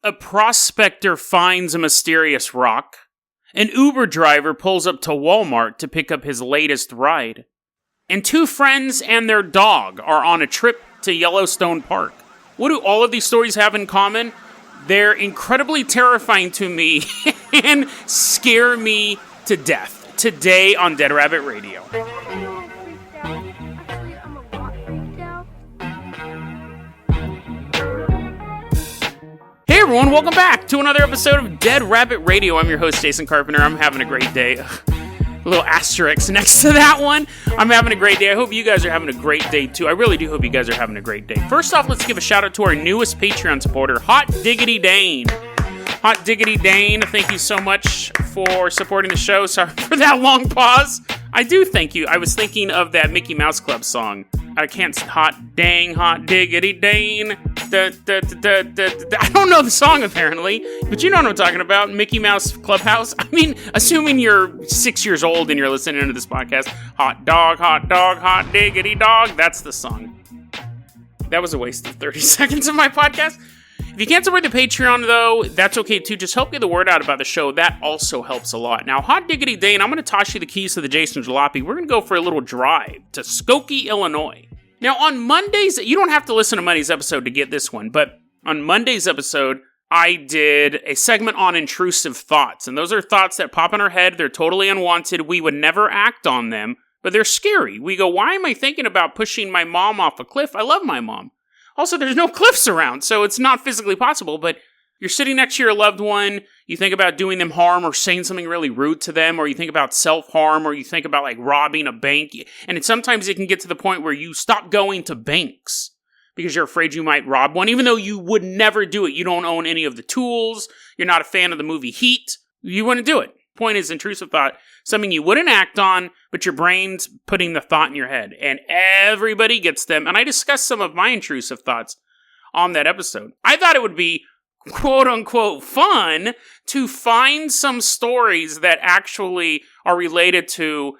A prospector finds a mysterious rock. An Uber driver pulls up to Walmart to pick up his latest ride. And two friends and their dog are on a trip to Yellowstone Park. What do all of these stories have in common? They're incredibly terrifying to me and scare me to death. Today on Dead Rabbit Radio. Hey everyone, welcome back to another episode of Dead Rabbit Radio. I'm your host, Jason Carpenter. I'm having a great day. A little asterisk next to that one. I'm having a great day. I hope you guys are having a great day too. I really do hope you guys are having a great day. First off, let's give a shout out to our newest Patreon supporter, Hot Diggity Dane. Hot Diggity Dane, thank you so much for supporting the show. Sorry for that long pause. I do thank you. I was thinking of that Mickey Mouse Club song. I can't... Hot diggity Dane. I don't know the song, apparently, but you know what I'm talking about. Mickey Mouse Clubhouse. I mean, assuming you're 6 years old and you're listening to this podcast. Hot diggity dog. That's the song. That was a waste of 30 seconds of my podcast. If you can't support the Patreon, though, that's okay, too. Just help get the word out about the show. That also helps a lot. Now, Hot Diggity Dane, I'm going to toss you the keys to the Jason Jalopy. We're going to go for a little drive to Skokie, Illinois. Now, on Mondays, you don't have to listen to Monday's episode to get this one, but on Monday's episode, I did a segment on intrusive thoughts. And those are thoughts that pop in our head. They're totally unwanted. We would never act on them, but they're scary. We go, why am I thinking about pushing my mom off a cliff? I love my mom. Also, there's no cliffs around, so it's not physically possible, but you're sitting next to your loved one, you think about doing them harm or saying something really rude to them, or you think about self-harm, or you think about, like, robbing a bank, and sometimes it can get to the point where you stop going to banks because you're afraid you might rob one, even though you would never do it. You don't own any of the tools, you're not a fan of the movie Heat, you wouldn't do it. Point is, intrusive thought, something you wouldn't act on, but your brain's putting the thought in your head. And everybody gets them. And I discussed some of my intrusive thoughts on that episode. I thought it would be quote-unquote fun to find some stories that actually are related to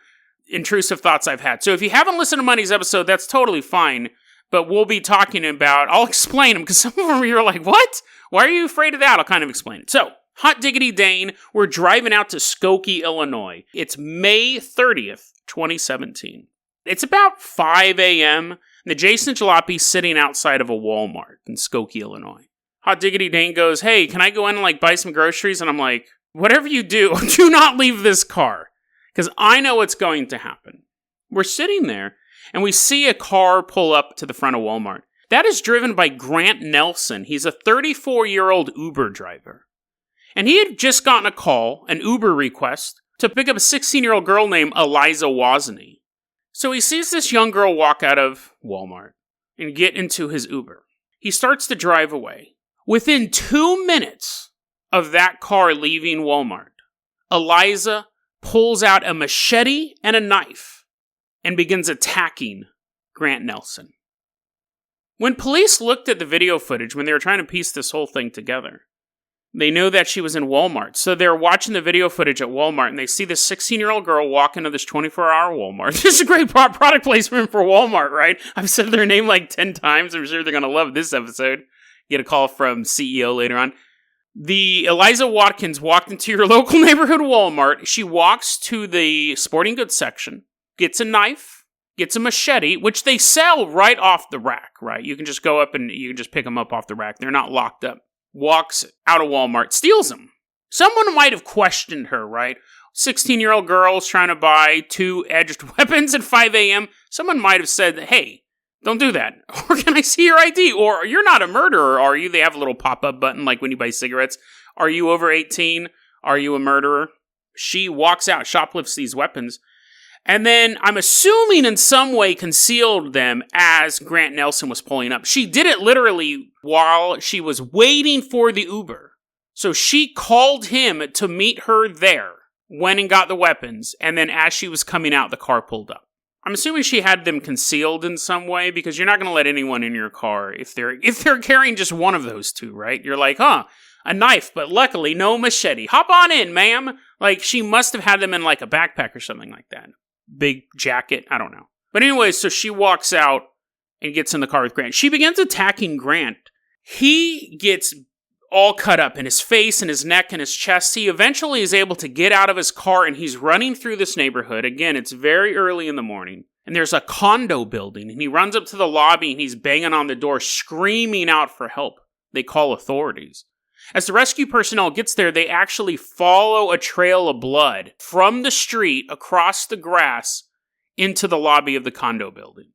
intrusive thoughts I've had. So if you haven't listened to Monday's episode, that's totally fine. But we'll be talking about, I'll explain them, because some of them you're like, what? Why are you afraid of that? I'll kind of explain it. So, Hot Diggity Dane, we're driving out to Skokie, Illinois. It's May 30th, 2017. It's about 5 a.m., and the Jason Jalopy's sitting outside of a Walmart in Skokie, Illinois. Hot Diggity Dane goes, hey, can I go in and buy some groceries? And I'm like, whatever you do, do not leave this car, because I know what's going to happen. We're sitting there, and we see a car pull up to the front of Walmart. That is driven by Grant Nelson. He's a 34-year-old Uber driver. And he had just gotten a call, an Uber request, to pick up a 16-year-old girl named Eliza Wasni. So he sees this young girl walk out of Walmart and get into his Uber. He starts to drive away. Within 2 minutes of that car leaving Walmart, Eliza pulls out a machete and a knife and begins attacking Grant Nelson. When police looked at the video footage, when they were trying to piece this whole thing together, they knew that she was in Walmart. So they're watching the video footage at Walmart, and they see this 16-year-old girl walk into this 24-hour Walmart. This is a great product placement for Walmart, right? I've said their name 10 times. I'm sure they're going to love this episode. Get a call from CEO later on. The Eliza Watkins walked into your local neighborhood Walmart. She walks to the sporting goods section, gets a knife, gets a machete, which they sell right off the rack, right? You can just go up and you can just pick them up off the rack. They're not locked up. Walks out of Walmart, steals them. Someone might have questioned her, right? 16-year-old girl's trying to buy 2 edged weapons at 5 a.m. Someone might have said, hey, don't do that. Or can I see your ID? Or you're not a murderer, are you? They have a little pop-up button like when you buy cigarettes. Are you over 18? Are you a murderer? She walks out, shoplifts these weapons. And then, I'm assuming in some way concealed them as Grant Nelson was pulling up. She did it literally while she was waiting for the Uber. So she called him to meet her there, went and got the weapons, and then as she was coming out, the car pulled up. I'm assuming she had them concealed in some way, because you're not going to let anyone in your car if they're carrying just one of those two, right? You're like, a knife, but luckily no machete. Hop on in, ma'am. She must have had them in a backpack or something like that. Big jacket, I don't know. But anyway, so she walks out and gets in the car with Grant. She begins attacking Grant. He gets all cut up in his face and his neck and his chest. He eventually is able to get out of his car, and he's running through this neighborhood. Again, it's very early in the morning, and there's a condo building, and he runs up to the lobby, and he's banging on the door, screaming out for help. They call authorities. As the rescue personnel gets there, they actually follow a trail of blood from the street across the grass into the lobby of the condo building.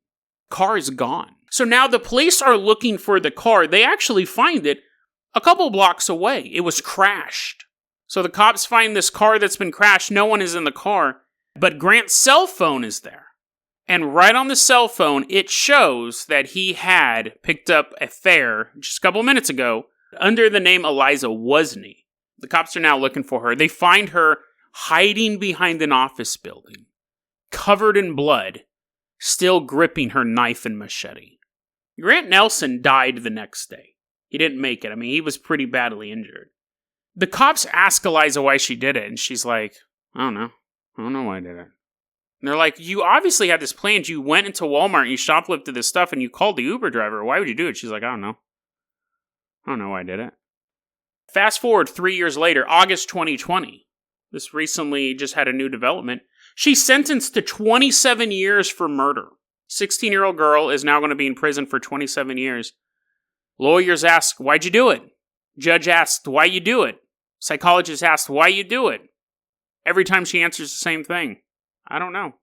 Car is gone. So now the police are looking for the car. They actually find it a couple blocks away. It was crashed. So the cops find this car that's been crashed. No one is in the car, but Grant's cell phone is there. And right on the cell phone, it shows that he had picked up a fare just a couple minutes ago under the name Eliza Wasni. The cops are now looking for her. They find her hiding behind an office building, covered in blood, still gripping her knife and machete. Grant Nelson died the next day. He didn't make it. I mean, he was pretty badly injured. The cops ask Eliza why she did it, and she's like, I don't know. I don't know why I did it. And they're like, you obviously had this planned. You went into Walmart and you shoplifted this stuff and you called the Uber driver. Why would you do it? She's like, I don't know. I don't know why I did it. Fast forward 3 years later, August 2020. This recently just had a new development. She's sentenced to 27 years for murder. 16-year-old girl is now going to be in prison for 27 years. Lawyers ask, why'd you do it? Judge asked, why you do it? Psychologist asked, why you do it? Every time she answers the same thing. I don't know.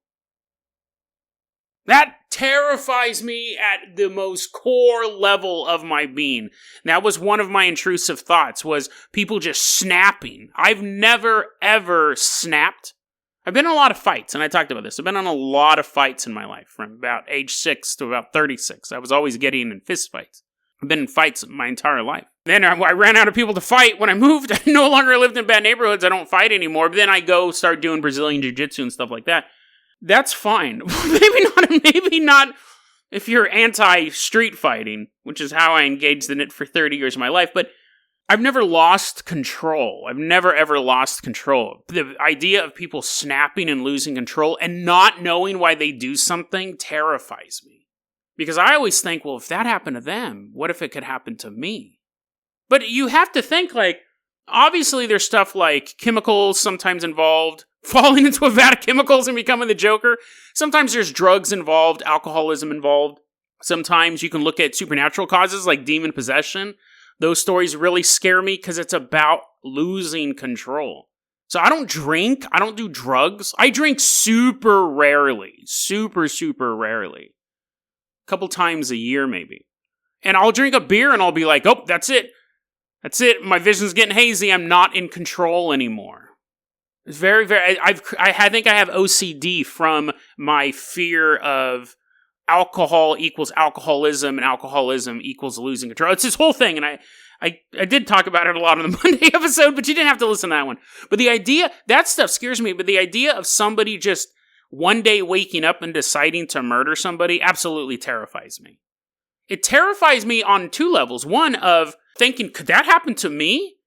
That terrifies me at the most core level of my being. That was one of my intrusive thoughts, was people just snapping. I've never, ever snapped. I've been in a lot of fights, and I talked about this. I've been in a lot of fights in my life, from about age 6 to about 36. I was always getting in fist fights. I've been in fights my entire life. Then I ran out of people to fight when I moved. I no longer lived in bad neighborhoods. I don't fight anymore. But then I go start doing Brazilian Jiu-Jitsu and stuff like that. That's fine. Maybe not if you're anti-street fighting, which is how I engaged in it for 30 years of my life. But I've never lost control. I've never, ever lost control. The idea of people snapping and losing control and not knowing why they do something terrifies me. Because I always think, well, if that happened to them, what if it could happen to me? But you have to think, like, obviously there's stuff like chemicals sometimes involved, falling into a vat of chemicals and becoming the Joker. Sometimes there's drugs involved, alcoholism involved. Sometimes you can look at supernatural causes like demon possession. Those stories really scare me because it's about losing control. So I don't drink. I don't do drugs. I drink super rarely. Super, super rarely. Couple times a year, maybe. And I'll drink a beer and I'll be like, oh, that's it. That's it. My vision's getting hazy. I'm not in control anymore. It's very, very, I think I have OCD from my fear of alcohol equals alcoholism and alcoholism equals losing control. It's this whole thing. And I did talk about it a lot on the Monday episode, but you didn't have to listen to that one. But the idea, that stuff scares me, but the idea of somebody just one day waking up and deciding to murder somebody absolutely terrifies me. It terrifies me on two levels. One of thinking, could that happen to me?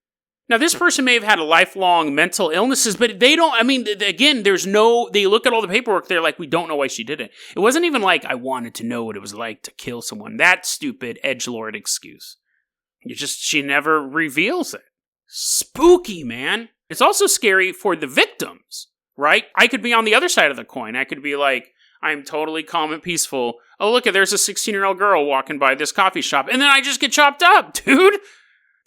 Now, this person may have had a lifelong mental illnesses, but they don't, I mean, again, they look at all the paperwork, they're like, we don't know why she did it. It wasn't even like, I wanted to know what it was like to kill someone. That stupid edgelord excuse. She never reveals it. Spooky, man. It's also scary for the victims. Right? I could be on the other side of the coin. I could be like, I'm totally calm and peaceful. Oh, look, there's a 16-year-old girl walking by this coffee shop. And then I just get chopped up, dude.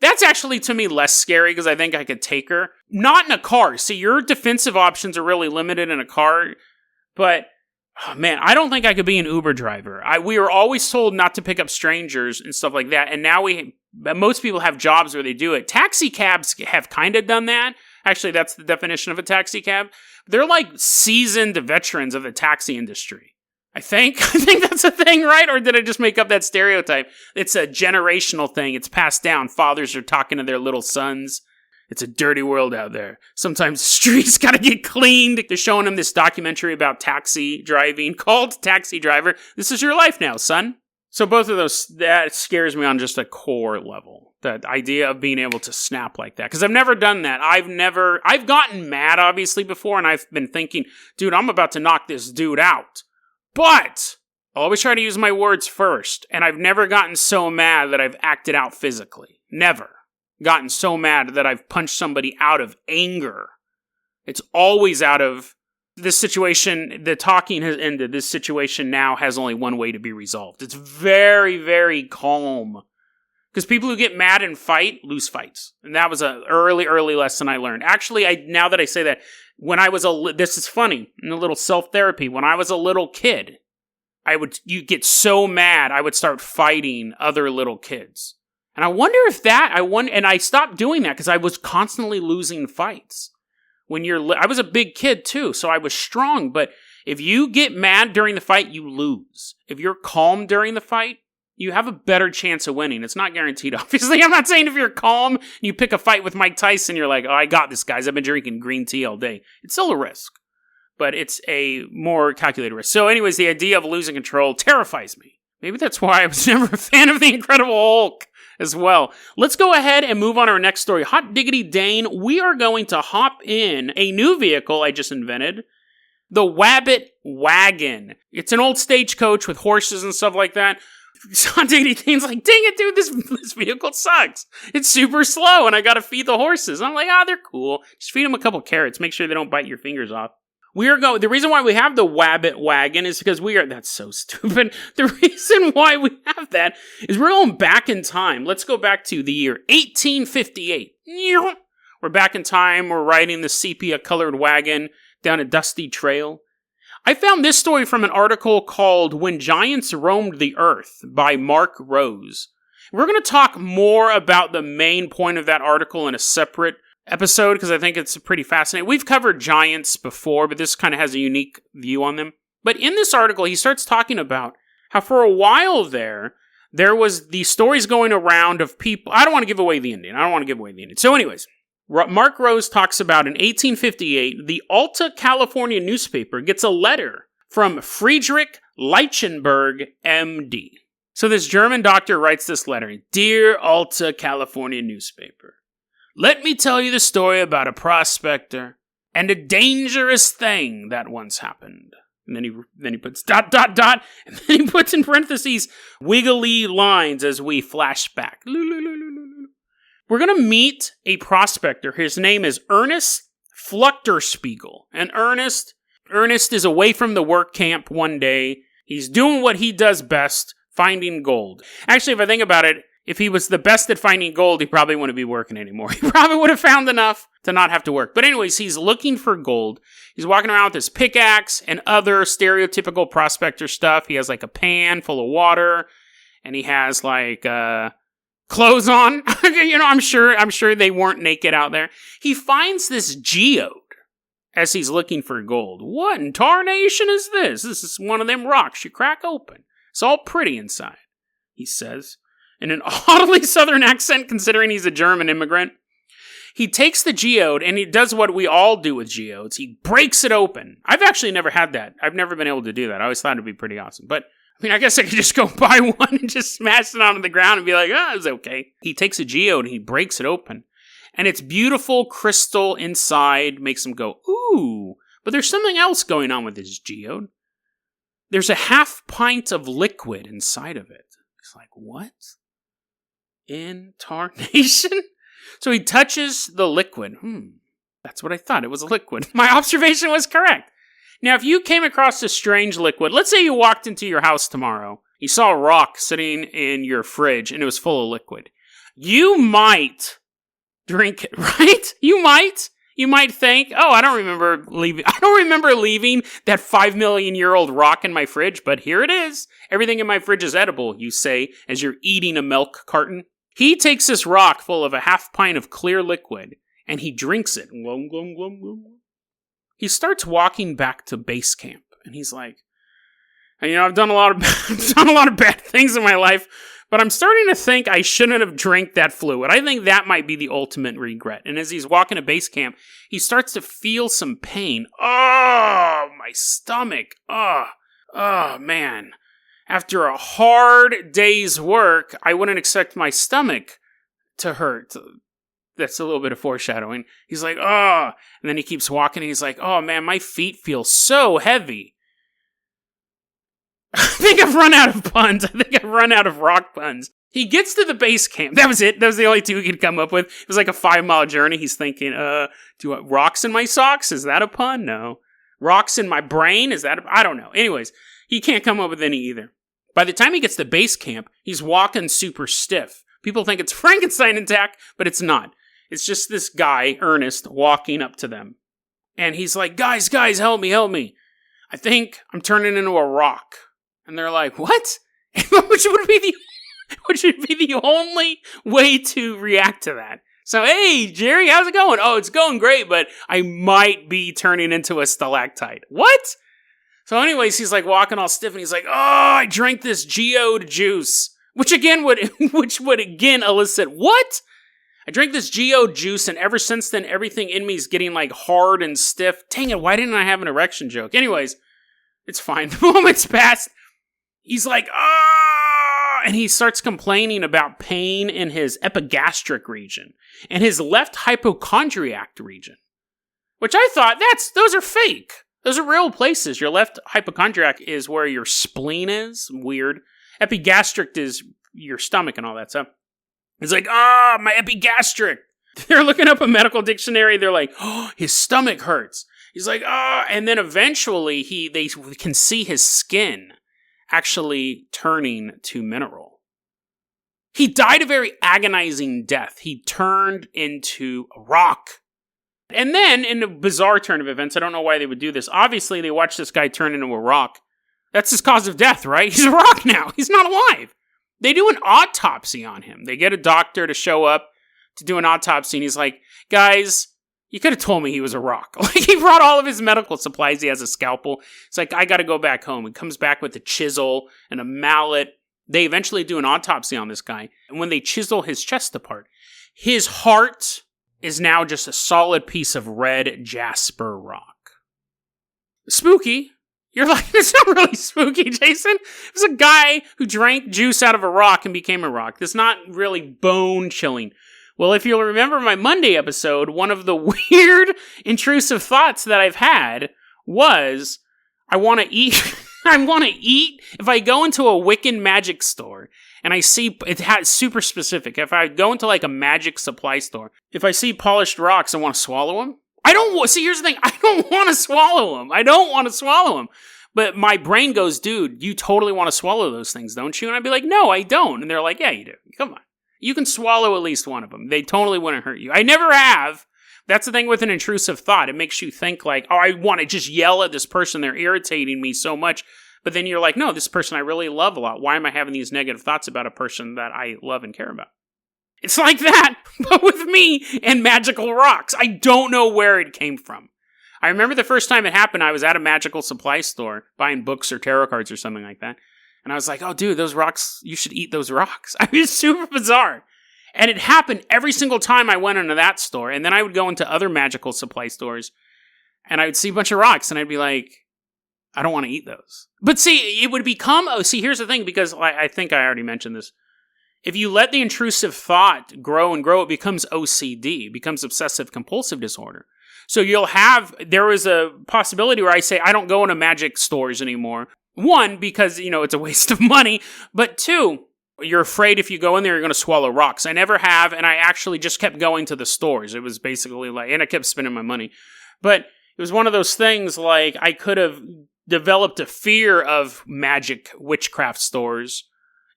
That's actually, to me, less scary because I think I could take her. Not in a car. See, your defensive options are really limited in a car. But, oh, man, I don't think I could be an Uber driver. We were always told not to pick up strangers and stuff like that. And now most people have jobs where they do it. Taxi cabs have kind of done that. Actually, that's the definition of a taxi cab. They're like seasoned veterans of the taxi industry. I think that's a thing, right? Or did I just make up that stereotype? It's a generational thing. It's passed down. Fathers are talking to their little sons. It's a dirty world out there. Sometimes the streets got to get cleaned. They're showing them this documentary about taxi driving called Taxi Driver. This is your life now, son. So both of those, that scares me on just a core level. The idea of being able to snap like that. Because I've never done that. I've gotten mad, obviously, before, and I've been thinking, dude, I'm about to knock this dude out. But I'll always try to use my words first. And I've never gotten so mad that I've acted out physically. Never. gotten so mad that I've punched somebody out of anger. It's always out of this situation. The talking has ended. This situation now has only one way to be resolved. It's very, very calm. Because people who get mad and fight lose fights. And that was an early lesson I learned. Actually, now that I say that, when I was this is funny, in a little self-therapy, when I was a little kid, you get so mad, I would start fighting other little kids. And I wonder if and I stopped doing that because I was constantly losing fights. I was a big kid too, so I was strong, but if you get mad during the fight, you lose. If you're calm during the fight, you have a better chance of winning. It's not guaranteed, obviously. I'm not saying if you're calm, you pick a fight with Mike Tyson, you're like, oh, I got this, guys. I've been drinking green tea all day. It's still a risk, but it's a more calculated risk. So anyways, the idea of losing control terrifies me. Maybe that's why I was never a fan of the Incredible Hulk as well. Let's go ahead and move on to our next story. Hot diggity Dane, we are going to hop in a new vehicle I just invented, the Wabbit Wagon. It's an old stagecoach with horses and stuff like that. Hot diggity Dane's like, dang it, dude, this vehicle sucks. It's super slow, and I gotta feed the horses. I'm like, they're cool. Just feed them a couple carrots. Make sure they don't bite your fingers off. The reason why we have the Wabbit Wagon is because that's so stupid. The reason why we have that is we're going back in time. Let's go back to the year 1858. We're back in time. We're riding the sepia-colored wagon down a dusty trail. I found this story from an article called When Giants Roamed the Earth by Mark Rose. We're going to talk more about the main point of that article in a separate episode because I think it's pretty fascinating. We've covered giants before, but this kind of has a unique view on them. But in this article, he starts talking about how for a while there was the stories going around of people. I don't want to give away the ending. So anyways, Mark Rose talks about in 1858, the Alta California newspaper gets a letter from Friedrich Leichenberg, MD. So this German doctor writes this letter. Dear Alta California newspaper, let me tell you the story about a prospector and a dangerous thing that once happened. And then he puts ... and then he puts in parentheses wiggly lines as we flash back. We're going to meet a prospector. His name is Ernest Fluchterspiegel. And Ernest is away from the work camp one day. He's doing what he does best, finding gold. Actually, if I think about it, if he was the best at finding gold, he probably wouldn't be working anymore. He probably would have found enough to not have to work. But anyways, he's looking for gold. He's walking around with his pickaxe and other stereotypical prospector stuff. He has like a pan full of water, and he has like clothes on. I'm sure they weren't naked out there. He finds this geode as he's looking for gold. What in tarnation is this? This is one of them rocks you crack open. It's all pretty inside, he says, in an oddly southern accent considering he's a German immigrant. He takes the geode and he does what we all do with geodes. He breaks it open. I've actually never had that. I've never been able to do that. I always thought it'd be pretty awesome. But I guess I could just go buy one and just smash it onto the ground and be like, it's okay. He takes a geode and he breaks it open. And it's beautiful crystal inside, makes him go, ooh. But there's something else going on with this geode. There's a half pint of liquid inside of it. He's like, what? In tarnation? So he touches the liquid. That's what I thought. It was a liquid. My observation was correct. Now, if you came across a strange liquid, let's say you walked into your house tomorrow, you saw a rock sitting in your fridge and it was full of liquid. You might drink it, right? You might think, I don't remember leaving that 5 million year old rock in my fridge, but here it is. Everything in my fridge is edible, you say, as you're eating a milk carton. He takes this rock full of a half pint of clear liquid and he drinks it. He starts walking back to base camp, and he's like, I've done a lot of bad things in my life, but I'm starting to think I shouldn't have drank that fluid. I think that might be the ultimate regret. And as he's walking to base camp, he starts to feel some pain. Oh, my stomach. Oh, man. After a hard day's work, I wouldn't expect my stomach to hurt. That's a little bit of foreshadowing. He's like, and then he keeps walking and he's like, oh man, my feet feel so heavy. I think I've run out of puns. I think I've run out of rock puns. He gets to the base camp. That was it. That was the only two he could come up with. It was like a 5-mile journey. He's thinking, do you want rocks in my socks? Is that a pun? No. Rocks in my brain? Is that I don't know. Anyways, he can't come up with any either. By the time he gets to base camp, he's walking super stiff. People think it's Frankenstein attack, but it's not. It's just this guy, Ernest, walking up to them. And he's like, guys, help me. I think I'm turning into a rock. And they're like, what? Which would be the only way to react to that. So, hey, Jerry, how's it going? Oh, it's going great, but I might be turning into a stalactite. What? So anyways, he's like walking all stiff and he's like, oh, I drank this geode juice. Which would again elicit, what? I drank this geode juice and ever since then, everything in me is getting like hard and stiff. Dang it, why didn't I have an erection joke? Anyways, it's fine. The moment's passed. He's like, ah, and he starts complaining about pain in his epigastric region and his left hypochondriac region, which I thought those are fake. Those are real places. Your left hypochondriac is where your spleen is. Weird. Epigastric is your stomach and all that stuff. He's like, my epigastric. They're looking up a medical dictionary. They're like, oh, his stomach hurts. He's like, and then eventually they can see his skin actually turning to mineral. He died a very agonizing death. He turned into a rock. And then, in a bizarre turn of events, I don't know why they would do this. Obviously, they watched this guy turn into a rock. That's his cause of death, right? He's a rock now. He's not alive. They do an autopsy on him. They get a doctor to show up to do an autopsy, and he's like, guys, you could have told me he was a rock. Like, he brought all of his medical supplies. He has a scalpel. It's like, I got to go back home. He comes back with a chisel and a mallet. They eventually do an autopsy on this guy. And when they chisel his chest apart, his heart is now just a solid piece of red jasper rock. Spooky. You're like, it's not really spooky, Jason. It was a guy who drank juice out of a rock and became a rock. That's not really bone-chilling. Well, if you'll remember my Monday episode, one of the weird intrusive thoughts that I've had was, I want to eat. If I go into a Wiccan magic store and I see, it's super specific. If I go into like a magic supply store, if I see polished rocks, I want to swallow them. Here's the thing. I don't want to swallow them. But my brain goes, dude, you totally want to swallow those things, don't you? And I'd be like, no, I don't. And they're like, yeah, you do. Come on. You can swallow at least one of them. They totally wouldn't hurt you. I never have. That's the thing with an intrusive thought. It makes you think like, oh, I want to just yell at this person. They're irritating me so much. But then you're like, no, this person I really love a lot. Why am I having these negative thoughts about a person that I love and care about? It's like that, but with me and magical rocks. I don't know where it came from. I remember the first time it happened, I was at a magical supply store buying books or tarot cards or something like that. And I was like, oh, dude, those rocks, you should eat those rocks. I mean, it's super bizarre. And it happened every single time I went into that store. And then I would go into other magical supply stores and I would see a bunch of rocks and I'd be like, I don't want to eat those. But see, it would become, here's the thing, because I think I already mentioned this. If you let the intrusive thought grow and grow, it becomes OCD, it becomes obsessive compulsive disorder. So there is a possibility where I say, I don't go into magic stores anymore. One, because, it's a waste of money. But two, you're afraid if you go in there, you're going to swallow rocks. I never have, and I actually just kept going to the stores. It was basically like, and I kept spending my money. But it was one of those things like I could have developed a fear of magic witchcraft stores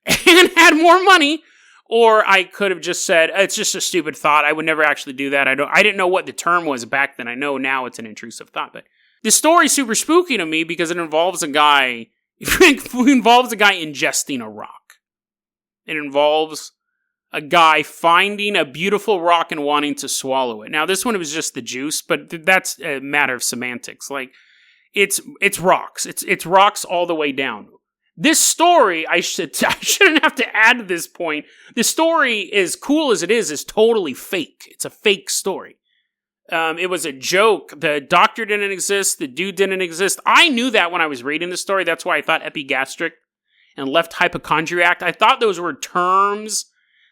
and had more money, or I could have just said, it's just a stupid thought. I would never actually do that. I didn't know what the term was back then. I know now it's an intrusive thought, but this story's super spooky to me because it involves a guy ingesting a rock. It involves a guy finding a beautiful rock and wanting to swallow it. Now, this one was just the juice, but that's a matter of semantics. Like, it's rocks. It's rocks all the way down. This story, I shouldn't have to add to this point. The story, as cool as it is totally fake. It's a fake story. It was a joke. The doctor didn't exist. The dude didn't exist. I knew that when I was reading the story. That's why I thought epigastric and left hypochondriac. I thought those were terms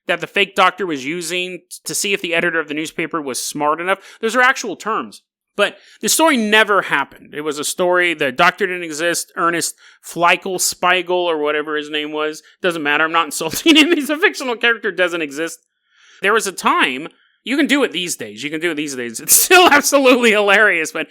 that the fake doctor was using to see if the editor of the newspaper was smart enough. Those are actual terms. But the story never happened. It was a story, the doctor didn't exist, Ernest Spiegel, or whatever his name was. Doesn't matter, I'm not insulting him, he's a fictional character, doesn't exist. There was a time, you can do it these days, it's still absolutely hilarious, but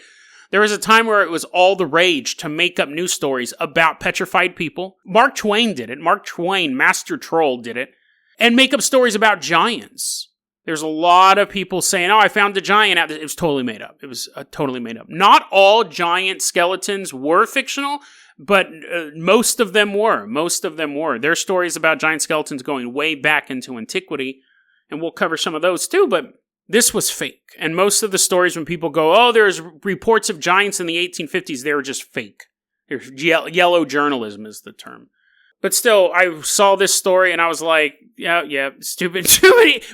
there was a time where it was all the rage to make up news stories about petrified people. Mark Twain did it, Master Troll did it, and make up stories about giants. There's a lot of people saying, I found the giant out. It was totally made up. It was totally made up. Not all giant skeletons were fictional, but most of them were. There's stories about giant skeletons going way back into antiquity, and we'll cover some of those too, but this was fake. And most of the stories when people go, there's reports of giants in the 1850s, they were just fake. There's yellow journalism is the term. But still, I saw this story and I was like, yeah, stupid.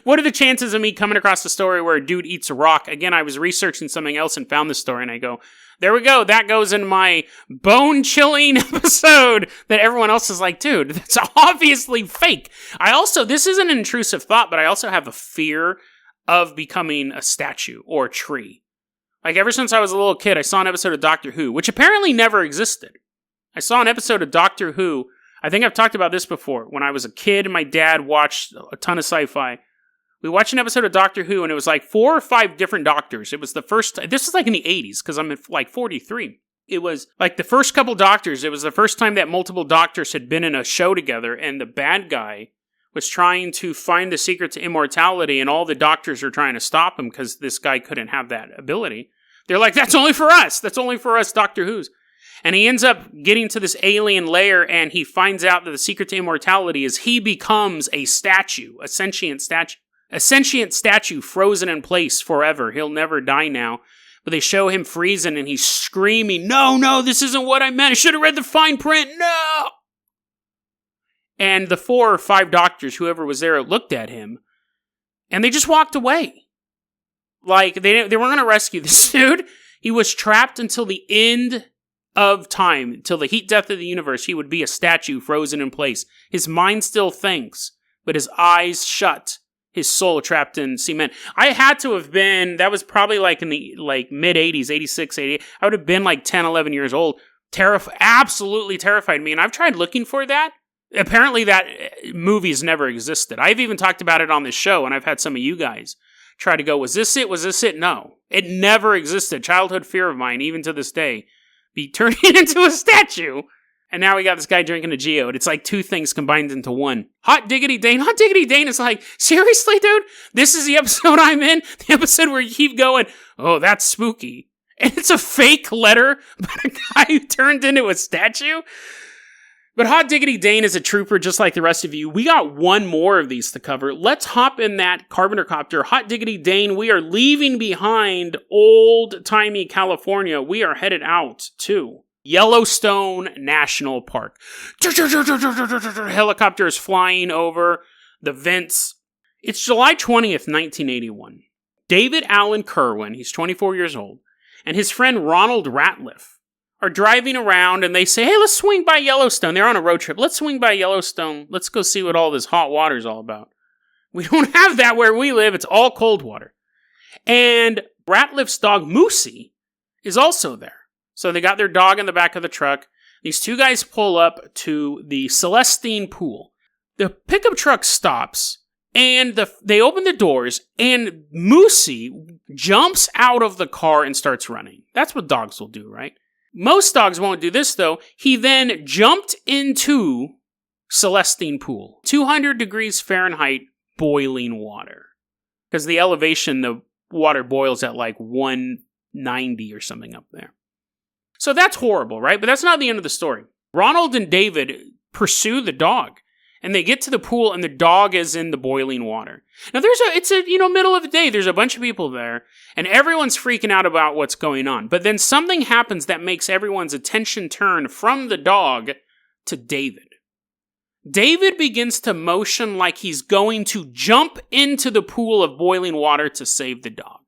What are the chances of me coming across a story where a dude eats a rock? Again, I was researching something else and found this story and I go, there we go. That goes in my bone-chilling episode that everyone else is like, dude, that's obviously fake. This is an intrusive thought, but I also have a fear of becoming a statue or a tree. Like ever since I was a little kid, I saw an episode of Doctor Who, which apparently never existed. I saw an episode of Doctor Who. I think I've talked about this before. When I was a kid and my dad watched a ton of sci-fi, we watched an episode of Doctor Who and it was like 4 or 5 different doctors. It was the first, this is like in the 80s because I'm like 43. It was like the first couple doctors. It was the first time that multiple doctors had been in a show together and the bad guy was trying to find the secret to immortality and all the doctors are trying to stop him because this guy couldn't have that ability. They're like, that's only for us, Doctor Who's. And he ends up getting to this alien lair and he finds out that the secret to immortality is he becomes a statue, a sentient statue frozen in place forever. He'll never die now. But they show him freezing and he's screaming, no, this isn't what I meant. I should have read the fine print. No! And the 4 or 5 doctors, whoever was there, looked at him and they just walked away. Like, they weren't going to rescue this dude. He was trapped until the end of time, till the heat death of the universe. He would be a statue frozen in place. His mind still thinks, but his eyes shut. His soul trapped in cement. I had to have been, that was probably like in the mid 80s, 86, 88. I would have been like 10, 11 years old. Absolutely terrified me. And I've tried looking for that. Apparently that movie's never existed. I've even talked about it on this show, and I've had some of you guys try to go, was this it? No. It never existed. Childhood fear of mine, even to this day. Be turning into a statue. And now we got this guy drinking a geode. It's like 2 things combined into one. Hot Diggity Dane is like, seriously, dude? This is the episode I'm in? The episode where you keep going, oh, that's spooky. And it's a fake letter about a guy who turned into a statue? But Hot Diggity Dane is a trooper just like the rest of you. We got one more of these to cover. Let's hop in that Carpenter copter. Hot Diggity Dane, we are leaving behind old-timey California. We are headed out to Yellowstone National Park. Helicopter is flying over the vents. It's July 20th, 1981. David Allen Kerwin, he's 24 years old, and his friend Ronald Ratliff are driving around and they say, hey, let's swing by Yellowstone. They're on a road trip. Let's swing by Yellowstone. Let's go see what all this hot water is all about. We don't have that where we live. It's all cold water. And Ratliff's dog, Moosey, is also there. So they got their dog in the back of the truck. These 2 guys pull up to the Celestine Pool. The pickup truck stops and they open the doors and Moosey jumps out of the car and starts running. That's what dogs will do, right? Most dogs won't do this, though. He then jumped into Celestine Pool. 200 degrees Fahrenheit boiling water. Because the elevation, the water boils at like 190 or something up there. So that's horrible, right? But that's not the end of the story. Ronald and David pursue the dog. And they get to the pool and the dog is in the boiling water. Now it's middle of the day. There's a bunch of people there and everyone's freaking out about what's going on. But then something happens that makes everyone's attention turn from the dog to David. David begins to motion like he's going to jump into the pool of boiling water to save the dog.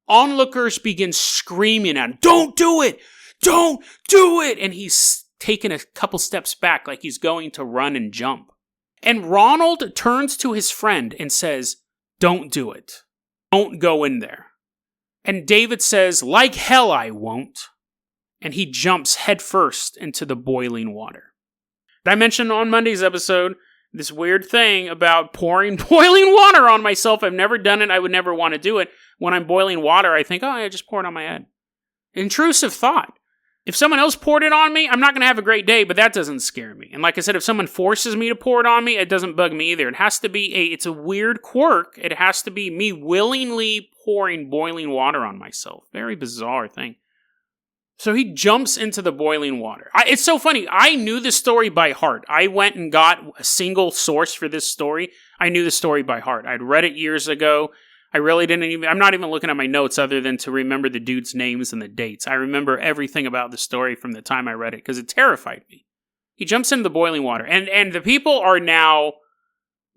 Onlookers begin screaming at him, don't do it! Don't do it! And he's taken a couple steps back like he's going to run and jump. And Ronald turns to his friend and says, don't do it. Don't go in there. And David says, like hell I won't. And he jumps headfirst into the boiling water. I mentioned on Monday's episode this weird thing about pouring boiling water on myself. I've never done it. I would never want to do it. When I'm boiling water, I think, I just pour it on my head. Intrusive thought. If someone else poured it on me, I'm not going to have a great day, but that doesn't scare me. And like I said, if someone forces me to pour it on me, it doesn't bug me either. It has to be it's a weird quirk. It has to be me willingly pouring boiling water on myself. Very bizarre thing. So he jumps into the boiling water. It's so funny. I knew this story by heart. I went and got a single source for this story. I knew the story by heart. I'd read it years ago. I'm not even looking at my notes other than to remember the dudes' names and the dates. I remember everything about the story from the time I read it because it terrified me. He jumps into the boiling water and the people are now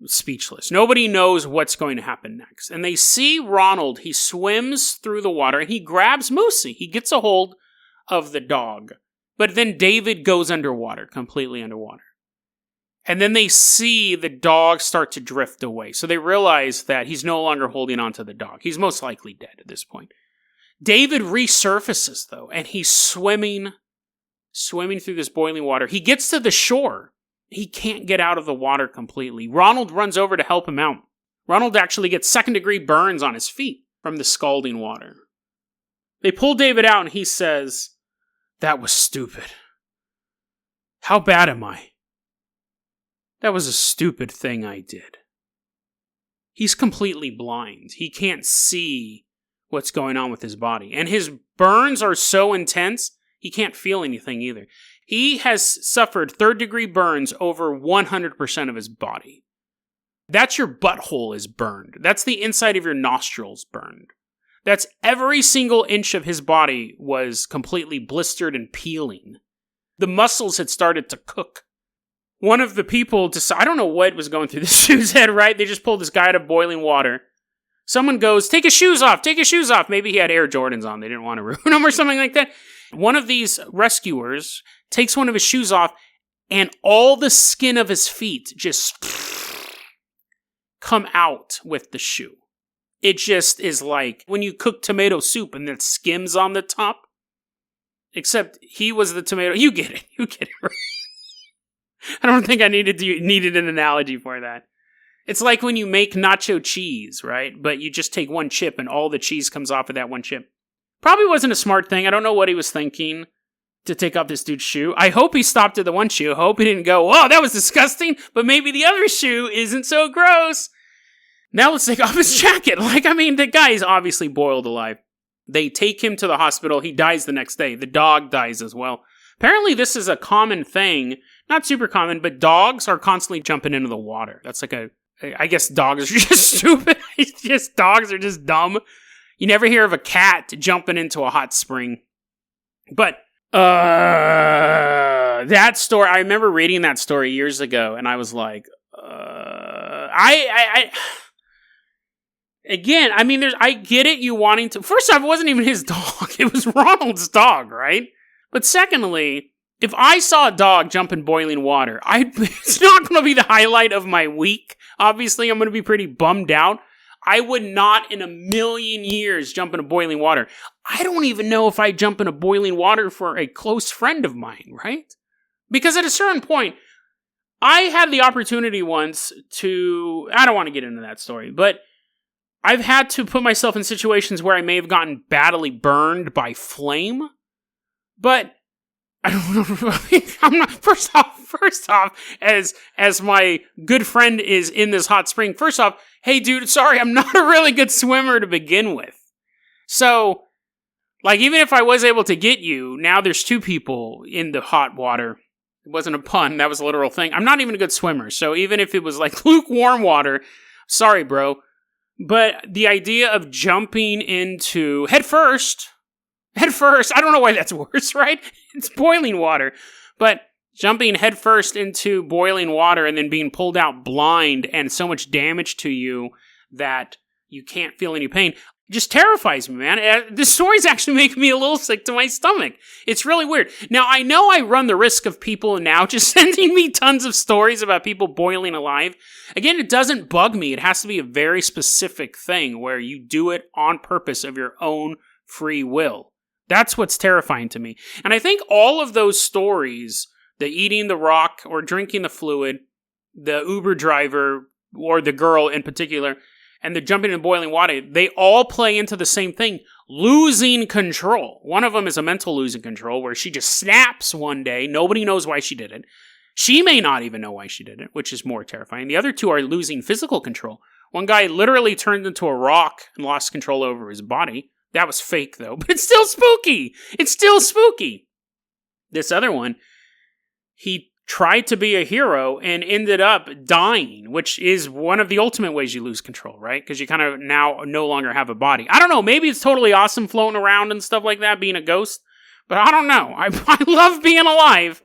speechless. Nobody knows what's going to happen next. And they see Ronald. He swims through the water and he grabs Moosey. He gets a hold of the dog. But then David goes underwater, completely underwater. And then they see the dog start to drift away. So they realize that he's no longer holding on to the dog. He's most likely dead at this point. David resurfaces, though, and he's swimming through this boiling water. He gets to the shore. He can't get out of the water completely. Ronald runs over to help him out. Ronald actually gets second-degree burns on his feet from the scalding water. They pull David out, and he says, "That was stupid. How bad am I? That was a stupid thing I did." He's completely blind. He can't see what's going on with his body. And his burns are so intense, he can't feel anything either. He has suffered third-degree burns over 100% of his body. That's your butthole is burned. That's the inside of your nostrils burned. That's every single inch of his body was completely blistered and peeling. The muscles had started to cook. One of the people, I don't know what was going through this dude's head, right? They just pulled this guy out of boiling water. Someone goes, take his shoes off, take his shoes off. Maybe he had Air Jordans on. They didn't want to ruin them or something like that. One of these rescuers takes one of his shoes off, and all the skin of his feet just come out with the shoe. It just is like when you cook tomato soup and it skims on the top. Except he was the tomato. You get it. You get it. Right? I don't think I needed an analogy for that. It's like when you make nacho cheese, right? But you just take one chip and all the cheese comes off of that one chip. Probably wasn't a smart thing. I don't know what he was thinking to take off this dude's shoe. I hope he stopped at the one shoe. I hope he didn't go, "Whoa, that was disgusting," but maybe the other shoe isn't so gross. Now let's take off his jacket. The guy is obviously boiled alive. They take him to the hospital. He dies the next day. The dog dies as well. Apparently this is a common thing. Not super common, but dogs are constantly jumping into the water. That's I guess dogs are just stupid. Dogs are just dumb. You never hear of a cat jumping into a hot spring. But, that story, I remember reading that story years ago, and I was like, Again, I get it, you wanting to... First off, it wasn't even his dog. It was Ronald's dog, right? But secondly, if I saw a dog jump in boiling water, it's not going to be the highlight of my week. Obviously, I'm going to be pretty bummed out. I would not in a million years jump into boiling water. I don't even know if I'd jump into boiling water for a close friend of mine, right? Because at a certain point, I had the opportunity once to... I don't want to get into that story, but... I've had to put myself in situations where I may have gotten badly burned by flame, but I don't know. I'm not. First off, as my good friend is in this hot spring. First off, hey dude, sorry, I'm not a really good swimmer to begin with. So, even if I was able to get you, now there's two people in the hot water. It wasn't a pun. That was a literal thing. I'm not even a good swimmer. So even if it was lukewarm water, sorry, bro. But the idea of jumping into head first, I don't know why that's worse, right? It's boiling water. But jumping head first into boiling water and then being pulled out blind and so much damage to you that you can't feel any pain. It just terrifies me, man. The stories actually make me a little sick to my stomach. It's really weird. Now, I know I run the risk of people now just sending me tons of stories about people boiling alive. Again, it doesn't bug me. It has to be a very specific thing where you do it on purpose of your own free will. That's what's terrifying to me. And I think all of those stories, the eating the rock or drinking the fluid, the Uber driver or the girl in particular, and the jumping in boiling water, they all play into the same thing, losing control. One of them is a mental losing control, where she just snaps one day. Nobody knows why she did it. She may not even know why she did it, which is more terrifying. The other two are losing physical control. One guy literally turned into a rock and lost control over his body. That was fake, though, but it's still spooky. It's still spooky. This other one, he tried to be a hero and ended up dying, which is one of the ultimate ways you lose control, right? Because you kind of now no longer have a body. I don't know, maybe it's totally awesome floating around and stuff like that, being a ghost, but I don't know. I love being alive.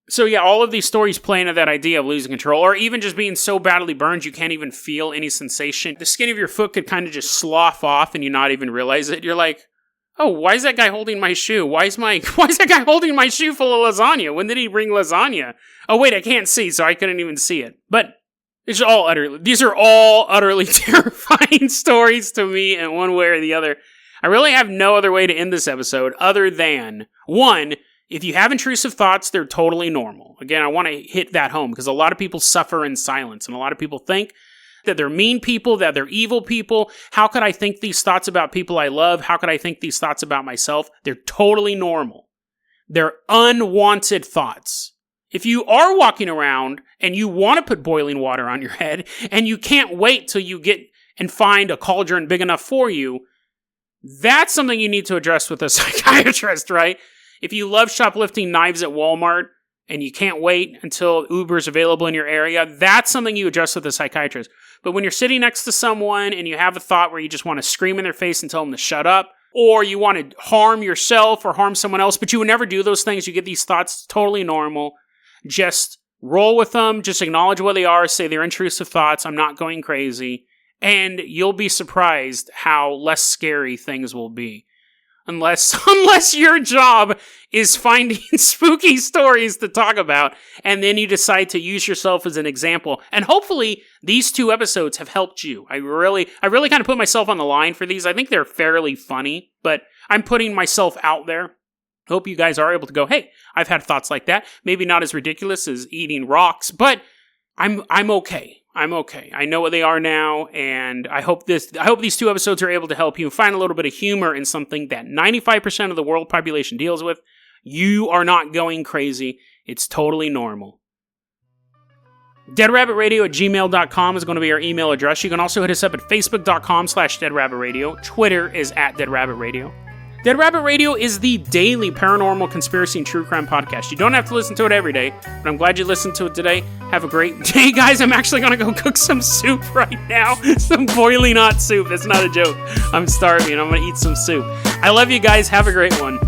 So yeah, all of these stories play into that idea of losing control, or even just being so badly burned you can't even feel any sensation. The skin of your foot could kind of just slough off and you not even realize it. You're like, oh, why is that guy holding my shoe? Why is that guy holding my shoe full of lasagna? When did he bring lasagna? Oh, wait, I can't see, so I couldn't even see it. But these are all utterly terrifying stories to me in one way or the other. I really have no other way to end this episode other than, one, if you have intrusive thoughts, they're totally normal. Again, I want to hit that home because a lot of people suffer in silence, and a lot of people think that they're mean people, that they're evil people. How could I think these thoughts about people I love? How could I think these thoughts about myself? They're totally normal. They're unwanted thoughts. If you are walking around and you want to put boiling water on your head and you can't wait till you get and find a cauldron big enough for you, that's something you need to address with a psychiatrist, right? If you love shoplifting knives at Walmart and you can't wait until Uber's available in your area, that's something you address with a psychiatrist. But when you're sitting next to someone and you have a thought where you just want to scream in their face and tell them to shut up, or you want to harm yourself or harm someone else, but you would never do those things, you get these thoughts, totally normal. Just roll with them, just acknowledge what they are, say they're intrusive thoughts, I'm not going crazy, and you'll be surprised how less scary things will be. Unless your job is finding spooky stories to talk about, and then you decide to use yourself as an example. And hopefully, these 2 episodes have helped you. I really kind of put myself on the line for these. I think they're fairly funny, but I'm putting myself out there. Hope you guys are able to go, hey, I've had thoughts like that. Maybe not as ridiculous as eating rocks, but I'm okay. I'm okay. I know what they are now, and I hope these 2 episodes are able to help you find a little bit of humor in something that 95% of the world population deals with. You are not going crazy. It's totally normal. DeadRabbitRadio@gmail.com is going to be our email address. You can also hit us up at Facebook.com/DeadRabbitRadio. Twitter is @DeadRabbitRadio. Dead Rabbit Radio is the daily paranormal conspiracy and true crime podcast. You don't have to listen to it every day, but I'm glad you listened to it today. Have a great day, guys. I'm actually going to go cook some soup right now. Some boiling hot soup. That's not a joke. I'm starving. I'm going to eat some soup. I love you guys. Have a great one.